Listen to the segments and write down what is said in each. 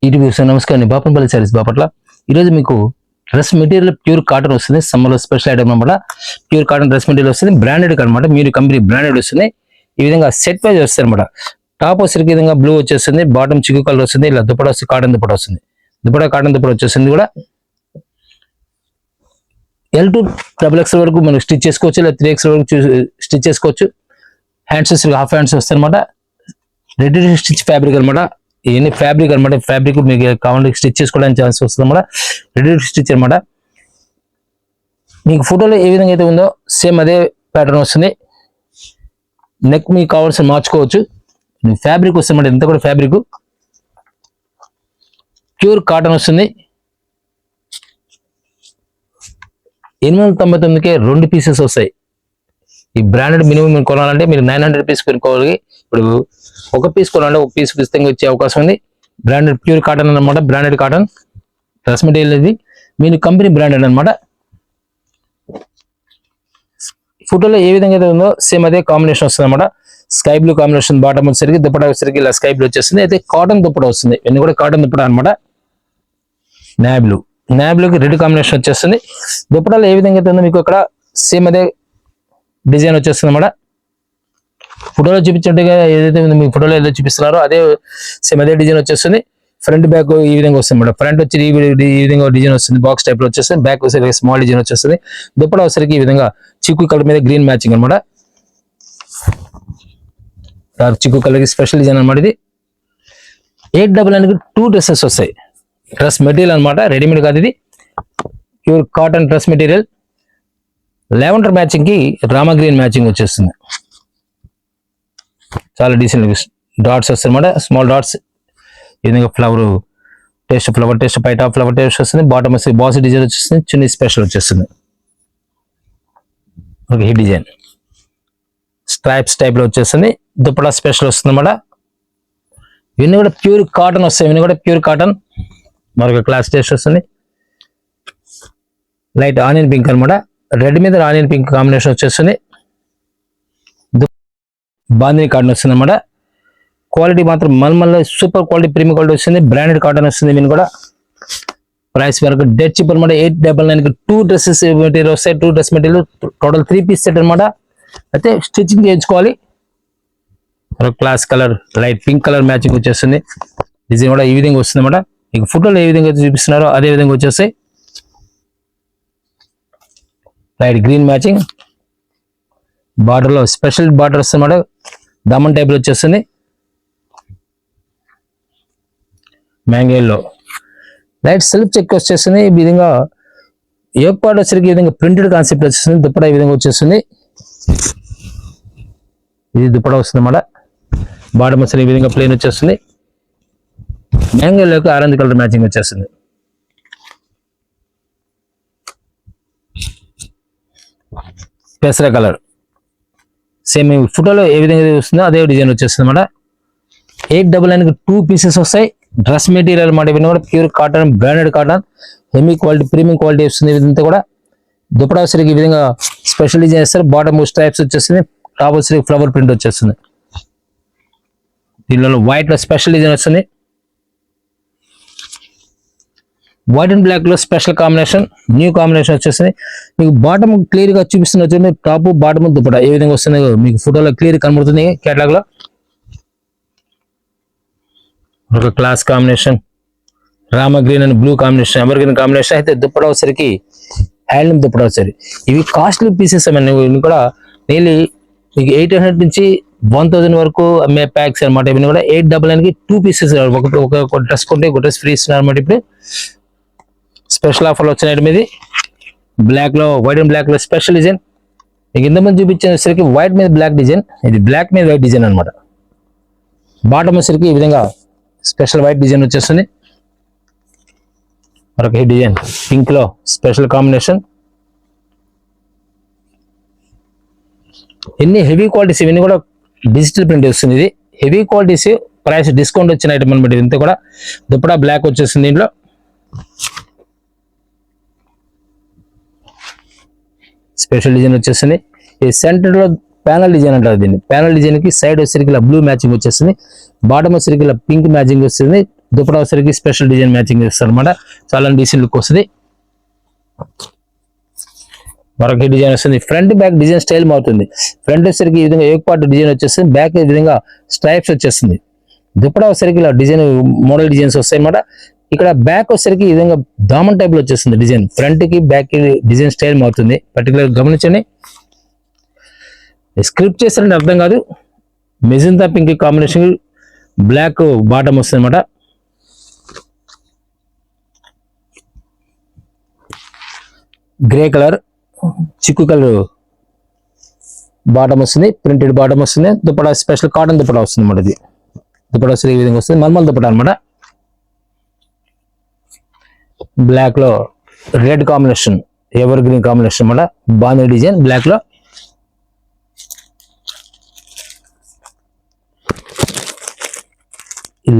ETV నమస్కారం. బాపనపల్లి సారీస్ బాపట్ల. ఈరోజు మీకు డ్రెస్ మెటీరియల్ ప్యూర్ కాటన్ వస్తుంది. సమ్మర్లో స్పెషల్ ఐటమ్ అనమాట. ప్యూర్ కాటన్ డ్రెస్ మెటీరియల్ వస్తుంది. బ్రాండెడ్ అనమాట. మీరు కంపెనీ బ్రాండెడ్ వస్తుంది. ఈ విధంగా సెట్ వైజ్ వస్తుంది అనమాట. టాప్ వచ్చేసరికి విధంగా బ్లూ వచ్చేస్తుంది. బాటమ్ చిక్కు కలర్ వస్తుంది. ఇలా దుపట్టా వస్తుంది, కాటన్ దుపట్టా వస్తుంది. దుపట్టా కాటన్ దుపట్టా వచ్చేసింది కూడా L to XXL వరకు మనం స్టిచ్ చేసుకోవచ్చు. ఇలా 3XL వరకు స్టిచ్ చేసుకోవచ్చు. హ్యాండ్స్ వచ్చి హాఫ్ హ్యాండ్స్ వస్తాయి అనమాట. రెడీ టు స్టిచ్ ఫ్యాబ్రిక్ అనమాట. ఇవన్నీ ఫ్యాబ్రిక్ అనమాట. ఫ్యాబ్రిక్ మీకు కావాలంటే స్టిచ్ చేసుకోవడానికి ఛాన్స్ వస్తుంది అనమాట. రెడీ టు స్టిచ్ అనమాట. మీకు ఫోటోలో ఏ విధంగా అయితే ఉందో సేమ్ అదే ప్యాటర్న్ వస్తుంది. నెక్ మీకు కావాల్సిన మార్చుకోవచ్చు. ఫ్యాబ్రిక్ వస్తుంది అనమాట. ఇంత కూడా ఫ్యాబ్రిక్ ప్యూర్ కాటన్ వస్తుంది. 899కే 2 పీసెస్ వస్తాయి. ఈ బ్రాండెడ్ మినిమం మీరు కొనాలంటే మీరు 900 రూపీస్ కొనుక్కోవాలి. ఇప్పుడు ఒక పీస్ కొనాలంటే ఒక పీస్ ఖచ్చితంగా వచ్చే అవకాశం ఉంది. బ్రాండెడ్ ప్యూర్ కాటన్ అనమాట. బ్రాండెడ్ కాటన్ డ్రెస్ మెటీరియల్ ఇది. మీరు కంపెనీ బ్రాండెడ్ అనమాట. ఫోటోలో ఏ విధంగా అయితే ఉందో సేమ్ అదే కాంబినేషన్ వస్తుంది అనమాట. స్కై బ్లూ కాంబినేషన్ బాటమ్ వచ్చేసరికి దుపట్టా వచ్చేసరికి ఇలా స్కై బ్లూ వచ్చేస్తుంది. అయితే కాటన్ దుపట్టా వస్తుంది. ఇవన్నీ కూడా కాటన్ దుపట్టా అనమాట. నాబ్లూకి రెడ్ కాంబినేషన్ వచ్చేస్తుంది. దుపట్టాలో ఏ విధంగా అయితే ఉందో మీకు ఇక్కడ సేమ్ అదే డిజైన్ వచ్చేస్తుంది అనమాట. ఫోటోలో చూపించినట్టుగా ఏదైతే మీ ఫోటోలో ఏదో చూపిస్తున్నారో అదే సేమ్ అదే డిజైన్ వచ్చేస్తుంది. ఫ్రంట్ బ్యాక్ ఈ విధంగా వస్తుంది అనమాట. ఫ్రంట్ వచ్చి ఈ విధంగా డిజైన్ వస్తుంది. బాక్స్ టైప్ లో వచ్చేస్తుంది. బ్యాక్ వచ్చేసరికి స్మాల్ డిజైన్ వచ్చేస్తుంది. దుపట్టా వచ్చేసరికి ఈ విధంగా చిక్కు కలర్ మీద గ్రీన్ మ్యాచింగ్ అనమాట. డార్క్ చిక్కు కలర్ కి స్పెషల్ డిజైన్ అనమాట. ఇది 899కి 2 డ్రెస్సెస్ వస్తాయి. డ్రెస్ మెటీరియల్ అనమాట. రెడీమేడ్ కాదు, ఇది pure cotton dress material. Lavender matching కి రామా గ్రీన్ మ్యాచింగ్ వచ్చేస్తుంది. చాలా డీసెంట్ డాట్స్ వస్తాయి అనమాట. స్మాల్ డాట్స్ ఈ విధంగా ఫ్లవర్ టేస్ట్ పైట ఫ్లవర్ టేస్ట్ వస్తుంది. బాటమ్ వస్తుంది బాస్ డిజైన్ వచ్చేస్తుంది. చున్నీ స్పెషల్ వచ్చేస్తుంది. ఓకే, ఈ డిజైన్ స్ట్రైప్స్ టైప్ లో వచ్చేస్తుంది. దుపట్టా స్పెషల్ వస్తుంది అనమాట. ఇవన్నీ కూడా ప్యూర్ కాటన్ వస్తాయి. ఇవన్నీ కూడా ప్యూర్ కాటన్. మరొక క్లాస్ టేస్ట్ వస్తుంది. లైట్ ఆనియన్ పింక్ అనమాట. రెడ్ మీద ఆనియన్ పింక్ కాంబినేషన్ వచ్చేస్తుంది. బాందిని కాటన్ వస్తుంది అనమాట. క్వాలిటీ మాత్రం malmal super quality premium quality వస్తుంది. బ్రాండెడ్ కాటన్ వస్తుంది. దీని కూడా ప్రైస్ వరకు డెడ్ చిప్ అనమాట. 899కి 2 డ్రెస్సెస్ మెటీరియల్ వస్తాయి. 2 dress material total 3 piece set అనమాట. అయితే స్టిచ్చింగ్ చేయించుకోవాలి. Class colour light pink colour matching వచ్చేస్తుంది. డిజైన్ కూడా ఈ విధంగా వస్తుంది అనమాట. మీకు ఫోటోలో ఏ విధంగా చూపిస్తున్నారో అదే విధంగా వచ్చేస్తాయి. Light green matching. బార్డర్ లో స్పెషల్ బార్డర్ వస్తుంది అనమాట. దమన్ టైప్ లో వచ్చేస్తుంది. మ్యాంగోలో లైట్ సెల్ఫ్ చెక్ వచ్చేస్తుంది. ఈ విధంగా యోగ్ పార్ట్ వచ్చేసరికి ఈ విధంగా ప్రింటెడ్ కాన్సెప్ట్ వచ్చేస్తుంది. దుపట్టా ఈ విధంగా వచ్చేస్తుంది. ఇది దుపట్టా వస్తుంది అన్నమాట. బాటమ్ వచ్చి ఈ విధంగా ప్లేన్ వచ్చేస్తుంది. మ్యాంగోలోకి ఆరెంజ్ కలర్ మ్యాచింగ్ వచ్చేస్తుంది. పెసర కలర్ సేమ్ ఫోటోలో ఏ విధంగా వస్తుందో అదే డిజైన్ వచ్చేస్తుంది అన్నమాట. 899కి 2 పీసెస్ వస్తాయి. డ్రెస్ మెటీరియల్ మాట ఇవన్నీ కూడా pure cotton branded cotton hemi quality premium quality వస్తుంది. ఇదంతా కూడా దుపట్టా వచ్చేసరికి ఈ విధంగా స్పెషల్ డిజైన్ చేస్తారు. బాటమ్ స్ట్రైప్స్ వచ్చేస్తుంది. టాప్ వచ్చేసరికి ఫ్లవర్ ప్రింట్ వచ్చేస్తుంది. దీనిలో వైట్ లో స్పెషల్ డిజైన్ వస్తుంది. వైట్ అండ్ బ్లాక్ లో స్పెషల్ కాంబినేషన్ న్యూ కాంబినేషన్ వచ్చేస్తుంది. మీకు బాటమ్ క్లియర్ గా చూపిస్తున్న టాప్ బాటమ్ దుపట్టా ఏ విధంగా వస్తుంది మీకు ఫోటోలో క్లియర్ కనబడుతుంది. కేటలాగ్ లో ఒక class combination Rama green and blue combination ever green combination. అయితే దుపట్టా వచ్చేసరికి హ్యాండ్లూమ్ దుపట్టా వచ్చేసరికి ఇవి కాస్ట్లీ పీసెస్ అవన్నీ కూడా నియర్లీ మీకు 800 నుంచి 1000 వరకు అమ్మే ప్యాక్స్ అనమాట. ఇవన్నీ కూడా 899కి 2 పీసెస్. ఒక డ్రెస్ కొంటే ఒక డ్రెస్ ఫ్రీ ఇస్తున్నారు అనమాట. ఇప్పుడు స్పెషల్ ఆఫర్లు వచ్చిన ఐటమ్ ఇది. బ్లాక్ లో వైట్ అండ్ బ్లాక్ లో స్పెషల్ డిజైన్. మీకు ఇంతమంది చూపించేసరికి వైట్ మీద బ్లాక్ డిజైన్, ఇది బ్లాక్ మీద వైట్ డిజైన్ అనమాట. బాటమ్ వచ్చేసరికి ఈ విధంగా స్పెషల్ వైట్ డిజైన్ వచ్చేస్తుంది. మరొక డిజైన్ పింక్ లో స్పెషల్ కాంబినేషన్. ఎన్ని హెవీ క్వాలిటీస్ ఇవన్నీ కూడా డిజిటల్ ప్రింట్ వస్తుంది. ఇది హెవీ క్వాలిటీస్ ప్రైస్ డిస్కౌంట్ వచ్చిన ఐటమ్ అనమాట. ఇంత కూడా దుపట్టా బ్లాక్ వచ్చేస్తుంది. దీంట్లో స్పెషల్ డిజైన్ వచ్చేస్తుంది. ఈ సెంటర్ లో ప్యానల్ డిజైన్ అంటారు దీన్ని. ప్యానల్ డిజైన్ కి సైడ్ వచ్చేసరికి ఇలా బ్లూ మ్యాచింగ్ వచ్చేస్తుంది. బాటమ్ వచ్చేసరికి ఇలా పింక్ మ్యాచింగ్ వస్తుంది. దుపట్టా వచ్చేసరికి స్పెషల్ డిజైన్ మ్యాచింగ్ చేస్తారు అనమాట. చాలా డీసెంట్ లుక్ వస్తుంది. మరొక డిజైన్ వస్తుంది. ఫ్రంట్ బ్యాక్ డిజైన్ స్టైల్ మారుతుంది. ఫ్రంట్ వచ్చేసరికి ఈ విధంగా ఏక్ పార్ట్ డిజైన్ వచ్చేస్తుంది. బ్యాక్ ఈ విధంగా స్ట్రైప్స్ వచ్చేస్తుంది. దుపట్టా వచ్చేసరికి ఇలా డిజైన్ మోడల్ డిజైన్స్ వస్తాయి అన్నమాట. ఇక్కడ బ్యాక్ వచ్చేసరికి ఈ విధంగా దామన్ టైప్ లో వచ్చేస్తుంది డిజైన్. ఫ్రంట్ కి బ్యాక్ కి డిజైన్ స్టైల్ మారుతుంది. పర్టికులర్ గమనించండి. స్క్రిప్ట్ చేస్తారంటే అర్థం కాదు. Magenta pink combination black bottom వస్తుంది అనమాట. Grey colour chikoo colour bottom వస్తుంది. ప్రింటెడ్ బాటమ్ వస్తుంది. దుపట్టా స్పెషల్ కాటన్ దుపట్టా వస్తుంది అన్నమాట. ఇది దుపట్టా వస్తుంది ఈ విధంగా వస్తుంది. మల్మల్ దుపట్టా అనమాట. బ్లాక్ లో red combination, ever green combination అన్నమాట. బాగుంది డిజైన్ బ్లాక్ లో.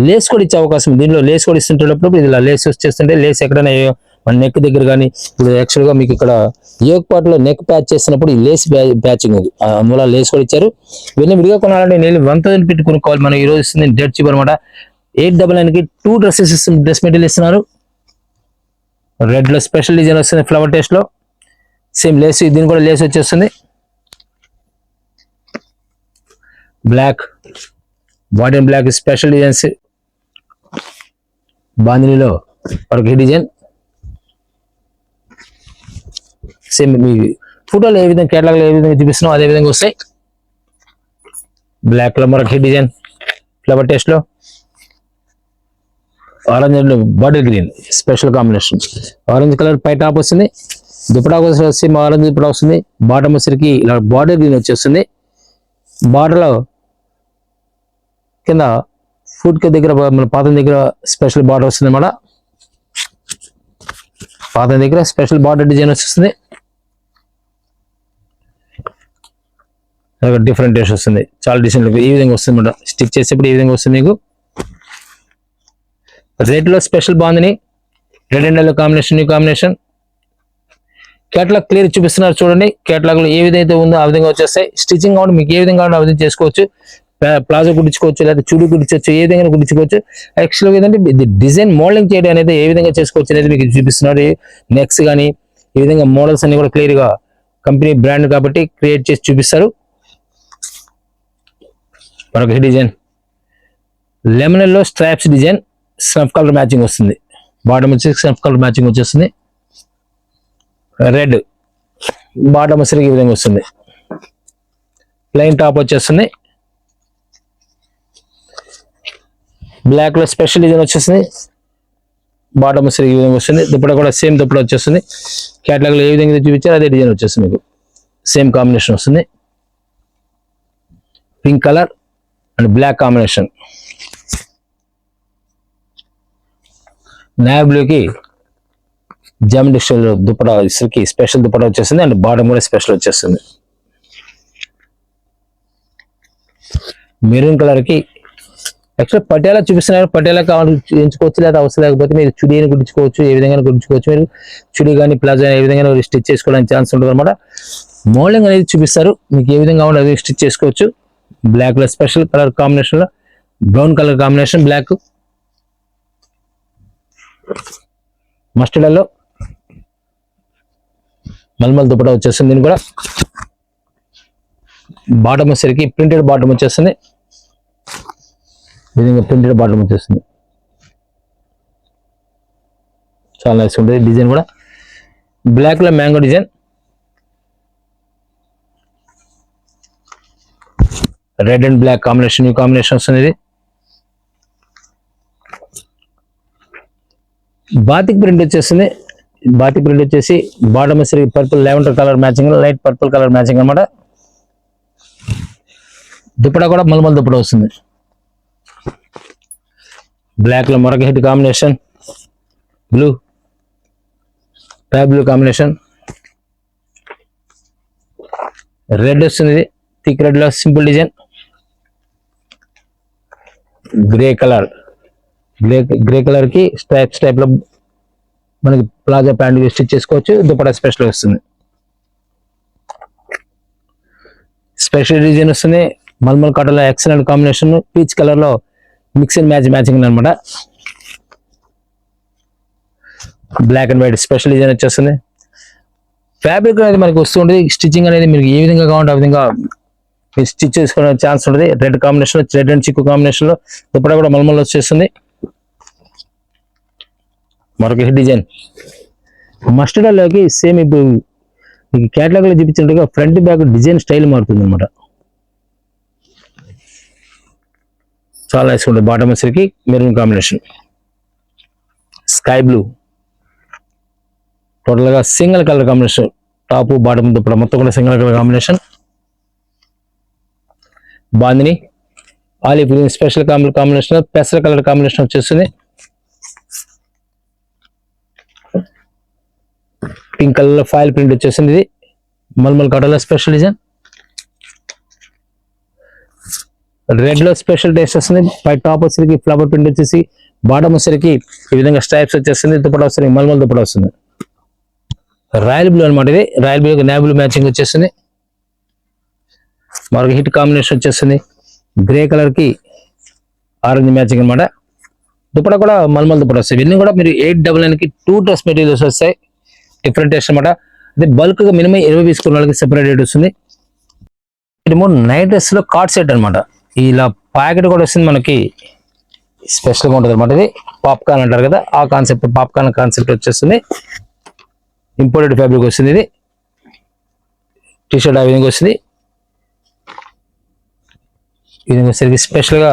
లేస్ కూడా ఇచ్చే అవకాశం ఉంది. దీనిలో లేస్ కూడా ఇస్తుంటేటప్పుడు ఇలా లేస్ వచ్చేస్తుంటే లేస్ ఎక్కడైనా మన నెక్ దగ్గర కానీ ఇప్పుడు యాక్చువల్గా మీకు ఇక్కడ యోగ్ పార్ట్ లో నెక్ ప్యాచ్ చేసినప్పుడు ఈ లేస్ ప్యాచింగ్ ఉంది, అందువల్ల లేస్ కూడా ఇచ్చారు. ఇవన్నీ విడిగా కొనాలంటే నేను 1000 పెట్టి కొనుక్కోవాలి. మనం ఈ రోజు ఇస్తుంది డెడ్ చీప్ అనమాట. 899 కి 2 డ్రెస్సెస్ డ్రెస్ మెటీరియల్ ఇస్తున్నారు. రెడ్ లో స్పెషల్ డిజైన్ వస్తుంది. ఫ్లవర్ టేస్ట్ లో సేమ్ లేస్, దీని కూడా లేస్ వచ్చేస్తుంది. Black body black special designs. బాందినీలో ఒక డిజైన్ సేమ్ మీ ఫోటోలో ఏ విధంగా కేటలాగ్ లో ఏ విధంగా చూపిస్తున్నాం అదే విధంగా వస్తాయి. బ్లాక్ లో మరొక డిజైన్ ఫ్లవర్ టేస్ట్ లో. Orange bottle green special combination. Orange colour పై టాప్ వస్తుంది. దుపట్టా వచ్చి ఆరెంజ్ దుపట్టా వస్తుంది. బాటమ్ వచ్చరికి ఇలా బాటిల్ గ్రీన్ వచ్చేస్తుంది. బార్డర్ లో కింద ఫుట్ కి దగ్గర మన పాతం దగ్గర స్పెషల్ బార్డర్ వస్తుంది అన్నమాట. పాతం దగ్గర స్పెషల్ బార్డర్ డిజైన్ వచ్చేస్తుంది. డిఫరెంట్ టేస్ట్ వస్తుంది. చాలా డిసెంట్ ఈ విధంగా వస్తుంది అన్నమాట. స్టిచ్ చేసేప్పుడు ఈ విధంగా వస్తుంది మీకు. రెడ్ లో స్పెషల్ బాగుంది. Red and yellow combination, new combination. Catalogue clear చూపిస్తున్నారు చూడండి. కేటలాగ్ లో ఏ విధంగా ఉందో ఆ విధంగా వచ్చేస్తాయి. స్టిచ్చింగ్ కావాలి మీకు ఏ విధంగా కావాలో ఆ విధంగా చేసుకోవచ్చు. ప్లాజో కుట్టించుకోవచ్చు, లేదా చుడీ కుట్టించవచ్చు, ఏ విధంగా కుట్టించుకోవచ్చు. యాక్చువల్గా ఏంటంటే ఇది డిజైన్ మోడలింగ్ చేయడం అనేది ఏ విధంగా చేసుకోవచ్చు అనేది మీకు చూపిస్తున్నారు. నెక్స్ట్ కానీ ఈ విధంగా మోడల్స్ అన్ని కూడా క్లియర్ గా కంపెనీ బ్రాండ్ కాబట్టి క్రియేట్ చేసి చూపిస్తారు. మరొక డిజైన్ లెమన్ లో straps design, snuff colour matching వస్తుంది. బాటమ్ వచ్చి స్నఫ్ కలర్ మ్యాచింగ్ వచ్చేస్తుంది. రెడ్ బాటమ్ వచ్చి ఈ విధంగా వస్తుంది. ప్లెయిన్ టాప్ వచ్చేస్తుంది. బ్లాక్ లో స్పెషల్ డిజైన్ వచ్చేస్తుంది. బాటమ్ వచ్చి ఈ విధంగా వస్తుంది. దుపట్టా కూడా సేమ్ దుపట్టా వచ్చేస్తుంది. కేటలాగ్ లో ఏ విధంగా చూపించారు అదే డిజైన్ వచ్చేస్తుంది మీకు. సేమ్ కాంబినేషన్ వస్తుంది. Pink colour and black combination. Navy blue కి జామెట్రిక్ స్టైల్ దుపట్టా ఇసరికి స్పెషల్ దుపట్టా వచ్చేస్తుంది. అండ్ బాటమ్ కూడా స్పెషల్ వచ్చేస్తుంది. మెరూన్ కలర్ కి యాక్చువల్ పటియాలా చూపిస్తున్నారు. పటియాలా కావాలి ఎంచుకోవచ్చు, లేదా అవసరం లేకపోతే మీరు చుడీని కుట్టించుకోవచ్చు. ఏ విధంగా కుట్టించుకోవచ్చు. మీరు చుడీ కానీ ప్లాజో ఏ విధంగా స్టిచ్ చేసుకోవడానికి ఛాన్స్ ఉంటుంది అనమాట. మోడలింగ్ అనేది చూపిస్తారు. మీకు ఏ విధంగా కావాలో అది స్టిచ్ చేసుకోవచ్చు. బ్లాక్ లో స్పెషల్ కలర్ కాంబినేషన్ లో brown colour combination, black mustard లో మల్మల్ దుపట్టా వచ్చేస్తుంది. దీని కూడా బాటమ్ వచ్చేసరికి ప్రింటెడ్ బాటమ్ వచ్చేస్తుంది. విధంగా ప్రింటెడ్ బాటమ్ వచ్చేస్తుంది. చాలా నైస్ ఉంటుంది డిజైన్ కూడా. బ్లాక్ లో mango design, red and black combination, new combination వస్తుంది. ఇది బాతిక్ ప్రింట్ వచ్చేస్తుంది. బాతిక్ ప్రింట్ వచ్చేసి బాటమ్ వచ్చేసరికి purple lavender colour matching, light purple colour matching అనమాట. దుపట్టా కూడా మల్మల్ దుపట్టా వస్తుంది. బ్లాక్ లో మరొక hit combination, blue blue combination. Red వస్తుంది. థిక్ రెడ్ లో simple design. Grey colour, grey colour కి స్ట్రైప్స్ టైప్ లో మనకి ప్లాజో ప్యాంట్ స్టిచ్ చేసుకోవచ్చు. దుపట్టా స్పెషల్ వస్తుంది. స్పెషల్ డిజైన్ వస్తుంది. మల్మల్ కాటన్ లో ఎక్సలెంట్ కాంబినేషన్. పీచ్ కలర్ లో మిక్స్ అండ్ మ్యాచింగ్ అనమాట. Black and white special design వచ్చేస్తుంది. ఫ్యాబ్రిక్ అనేది మనకి వస్తుంది. స్టిచ్చింగ్ అనేది మీకు ఏ విధంగా కావాలంటే ఆ విధంగా మీరు స్టిచ్ చేసుకునే ఛాన్స్ ఉంటుంది. రెడ్ కాంబినేషన్, రెడ్ అండ్ చిక్కు కాంబినేషన్ లో దుపట్టా కూడా మల్మల్ వచ్చేస్తుంది. మరొక హిట్ డిజైన్ మస్టర్డ్ లోకి సేమ్ ఇప్పుడు మీకు క్యాటలాగ్ లో చూపించినట్టుగా ఫ్రంట్ బ్యాక్ డిజైన్ స్టైల్ మారుతుంది అనమాట. చాలా నైస్ ఉంటుంది. బాటమ్ వచ్చరికి maroon combination, sky blue, total గా single colour combination. Top bottom dupatta మొత్తం కూడా single colour combination. Bandhani olive green special combination, పెసర కలర్ కాంబినేషన్ వచ్చేస్తుంది. పింక్ కలర్ లో ఫాయిల్ ప్రింట్ వచ్చేసింది. ఇది మల్మల్ కాటన్ లో స్పెషల్ డిజైన్. రెడ్ లో స్పెషల్ టేస్ట్ వస్తుంది. పై టాప్ వచ్చేసరికి ఫ్లవర్ ప్రింట్ వచ్చేసి, బాటమ్ వచ్చేసరికి ఈ విధంగా స్ట్రైప్స్ వచ్చేస్తుంది. దుపట్టా వచ్చేసరికి మల్మల్ దుపట్టా వస్తుంది. రాయల్ బ్లూ అనమాట. ఇది royal blue navy blue matching వచ్చేస్తుంది. మరొక హిట్ కాంబినేషన్ వచ్చేస్తుంది. గ్రే కలర్ కి ఆరెంజ్ మ్యాచింగ్ అనమాట. దుపట్టా కూడా మల్మల్ దుపట్టా వస్తాయి. ఇవన్నీ కూడా మీరు 899 కి 2 డ్రెస్ మెటీరియల్స్ వస్తాయి. డిఫరెంట్ టేస్ట్ అనమాట. అదే బల్క్ గా మినిమం 20 తీసుకున్న వాళ్ళకి సెపరేట్ రేట్ వస్తుంది. ఇది నైట్ డ్రెస్ లో కార్డ్ సెట్ అనమాట. ఇలా ప్యాకెట్ కూడా వస్తుంది మనకి. స్పెషల్ గా ఉంటుంది అనమాట. ఇది పాప్కార్న్ అంటారు కదా, ఆ కాన్సెప్ట్ పాప్కార్న్ కాన్సెప్ట్ వచ్చేస్తుంది. ఇంపోర్టెడ్ ఫ్యాబ్రిక్ వస్తుంది. ఇది టీ షర్ట్ ఆ విధంగా వస్తుంది. ఈ విధంగా వచ్చేసరికి స్పెషల్ గా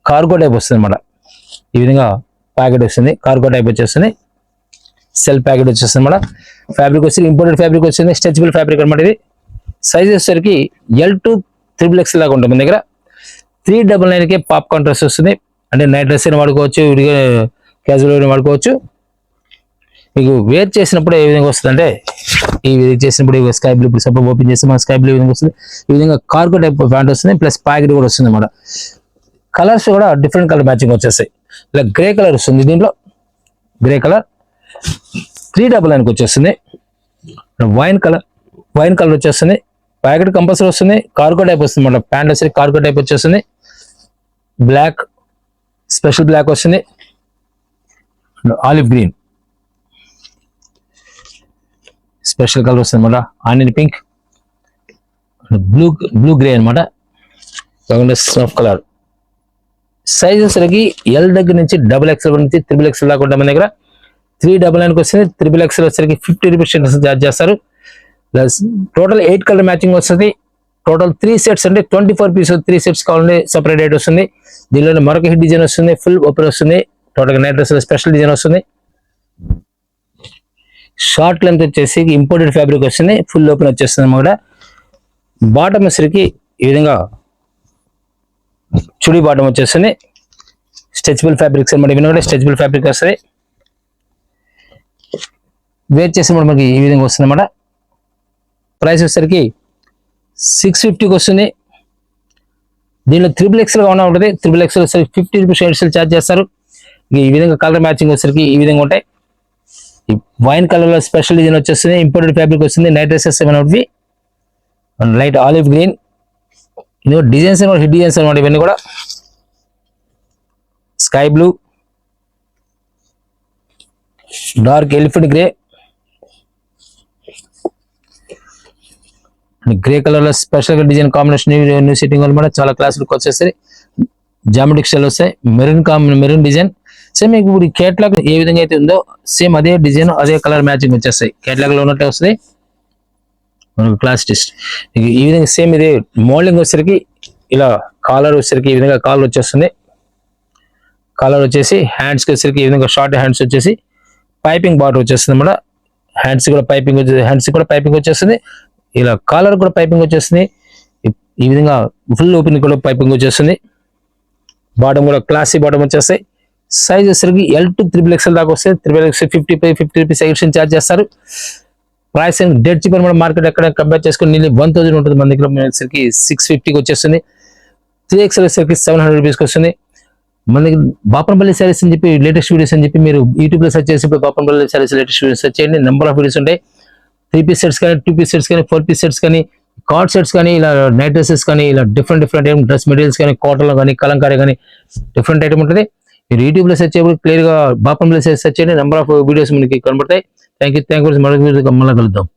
కార్గో టైప్ వస్తుంది అనమాట. ఈ విధంగా ప్యాకెట్ వస్తుంది. కార్గో టైప్ వచ్చేస్తుంది. సెల్ ప్యాకెట్ వచ్చేస్తుంది అనమాట. ఫ్యాబ్రిక్ వచ్చి ఇంపోర్టెడ్ ఫ్యాబ్రిక్ వచ్చింది. స్ట్రెచబుల్ ఫ్యాబ్రిక్ అనమాట. ఇది సైజ్ వచ్చేసరికి L to XXL లాగా ఉంటుంది మన దగ్గర. 399 కే పాప్కార్న్ డ్రెస్ వస్తుంది. అంటే నైట్ డ్రెస్ అయినా వాడుకోవచ్చు, క్యాజువల్ అయినా వాడుకోవచ్చు. మీకు వేర్ చేసినప్పుడు ఏ విధంగా వస్తుంది అంటే, ఈ విధంగా చేసినప్పుడు స్కై బ్లూ, ఇప్పుడు సపోజ్ ఓపెన్ చేస్తే మన స్కై బ్లూ విధంగా వస్తుంది. ఈ విధంగా కార్గో టైప్ ప్యాంట్ వస్తుంది. ప్లస్ ప్యాకెట్ కూడా వస్తుంది అనమాట. కలర్స్ కూడా డిఫరెంట్ కలర్ మ్యాచింగ్ వచ్చేస్తాయి. ఇలా గ్రే కలర్ వస్తుంది. దీంట్లో గ్రే కలర్ 399 వచ్చేస్తుంది. వైన్ కలర్ వచ్చేస్తుంది. ప్యాకెట్ కంపల్సరీ వస్తుంది. కార్గో టైప్ వస్తుంది అనమాట. ప్యాంట్ వచ్చి కార్గో టైప్ వచ్చేస్తుంది. బ్లాక్ స్పెషల్ బ్లాక్ వస్తుంది. ఆలివ్ గ్రీన్ స్పెషల్ కలర్ వస్తుంది అనమాట. ఆనియన్ పింక్, బ్లూ గ్రే అనమాట. Soft colour. సైజెస్ L దగ్గర నుంచి XXL నుంచి XXL దాకా ఉంటాం మన దగ్గర. 399 వస్తుంది. XXL వచ్చేసరికి 50 రూపీస్ ఛార్జ్ చేస్తారు. ప్లస్ టోటల్ 8 కలర్ మ్యాచింగ్ వస్తుంది. టోటల్ 3 సెట్స్ అంటే 24 పీస్ 3 సెట్స్ కావాలంటే సపరేట్ రేట్ వస్తుంది. దీనిలో మరొక హిట్ డిజైన్ వస్తుంది. ఫుల్ ఓపెన్ వస్తుంది. Total night dress special design వస్తుంది. షార్ట్ లెంత్ వచ్చేసి ఇంపోర్టెడ్ ఫ్యాబ్రిక్ వస్తుంది. ఫుల్ ఓపెన్ వచ్చేస్తుంది అన్నమాట. బాటమ్ వచ్చేసరికి ఈ విధంగా చుడి బాటమ్ వచ్చేస్తుంది. స్ట్రెచబుల్ ఫ్యాబ్రిక్స్ అనమాట. ఇవన్నీ కూడా స్ట్రెచబుల్ ఫ్యాబ్రిక్ వస్తుంది. వేర్ చేసి మనకి ఈ విధంగా వస్తుంది అన్నమాట. ప్రైస్ వచ్చేసరికి 650కి వస్తుంది. దీనిలో XXL గా ఉంటుంది. XXL వచ్చేసరికి 50 రూపీస్ ఎడిషనల్ ఛార్జ్ చేస్తారు. ఈ విధంగా కలర్ మ్యాచింగ్ వచ్చేసరికి ఈ విధంగా ఉంటాయి. ఈ వైన్ కలర్ లో స్పెషల్ డిజైన్ వచ్చేస్తుంది. ఇంపోర్టెడ్ ఫ్యాబ్రిక్ వస్తుంది. నైట్ డ్రెస్సెస్ ఏమైనా లైట్ ఆలివ్ గ్రీన్, ఇది డిజైన్స్ హిట్ డిజైన్స్ అనమాట. ఇవన్నీ కూడా sky blue, dark elephant grey, grey colour లో స్పెషల్ గా డిజైన్ కాంబినేషన్ న్యూ సెట్టింగ్ అనమాట. చాలా క్లాస్ లుక్ వచ్చేసరి జామెట్రిక్ స్టైల్ వస్తాయి. మెరూన్ డిజైన్ సేమ్ మీకు ఇప్పుడు కేటలాగ్ ఏ విధంగా అయితే ఉందో సేమ్ అదే డిజైన్ అదే కలర్ మ్యాచింగ్ వచ్చేస్తాయి. కేటలాగ్ లో ఉన్నట్టే వస్తుంది. మనకు క్లాస్ టెస్ట్ ఈ విధంగా సేమ్ ఇది మోల్డింగ్ వచ్చేసరికి ఇలా కాలర్ వచ్చేసరికి ఈ విధంగా కాలర్ వచ్చేస్తుంది. కాలర్ వచ్చేసి హ్యాండ్స్ కి వచ్చేసరికి ఈ విధంగా షార్ట్ హ్యాండ్స్ వచ్చేసి పైపింగ్ బార్డర్ వచ్చేస్తుంది అన్నమాట. హ్యాండ్స్ కూడా పైపింగ్ వచ్చేస్తుంది. ఇలా కాలర్ కూడా పైపింగ్ వచ్చేస్తుంది. ఈ విధంగా ఫుల్ ఓపెన్ కూడా పైపింగ్ వచ్చేస్తుంది. బాటమ్ కూడా క్లాసీ బాటమ్ వచ్చేస్తాయి. సైజ్ వచ్చేసరికి L to XXL దాకా వస్తాయి. XXL 50 రూపీస్ ఎడిషన్ ఛార్జ్ చేస్తారు. ప్రైస్ డెడ్ చీప్ అనమాట. మార్కెట్ ఎక్కడ కంపేర్ చేసుకుని నిల్ 1000 ఉంటుంది. మన దగ్గర వచ్చేసరికి 650కి వచ్చేస్తుంది. 3XL వచ్చేసరికి 700 రూపీస్కి వస్తుంది. మన దగ్గర బాపనపల్లి శారీస్ అని చెప్పి లేటెస్ట్ వీడియోస్ అని చెప్పి మీరు యూట్యూబ్ లో సెర్చ్ చేసి Bapanapalli saris latest videos search చేయండి. నెంబర్ ఆఫ్ వీడియోస్ ఉంటాయి. 3 పీస్ సెట్స్ కానీ 2 పీస్ సెట్స్ కానీ 4 పీస్ సెట్స్ కానీ కార్డ్ సెట్స్ కానీ ఇలా నైట్ డ్రెస్సెస్ కానీ ఇలా డిఫరెంట్ ఐటమ్ డ్రెస్ మెటీరియల్స్ కానీ కాటన్ లో కానీ కలంకారీ కానీ డిఫరెంట్ ఐటమ్ ఉంటుంది. మీరు యూట్యూబ్లో సెర్చ్ చేయబడి క్లియర్గా బాపంలో సెర్చ్ చేయండి, నెంబర్ ఆఫ్ వీడియోస్ మనకి కనబడతాయి. థ్యాంక్ యూ మళ్ళీ కలుద్దాం.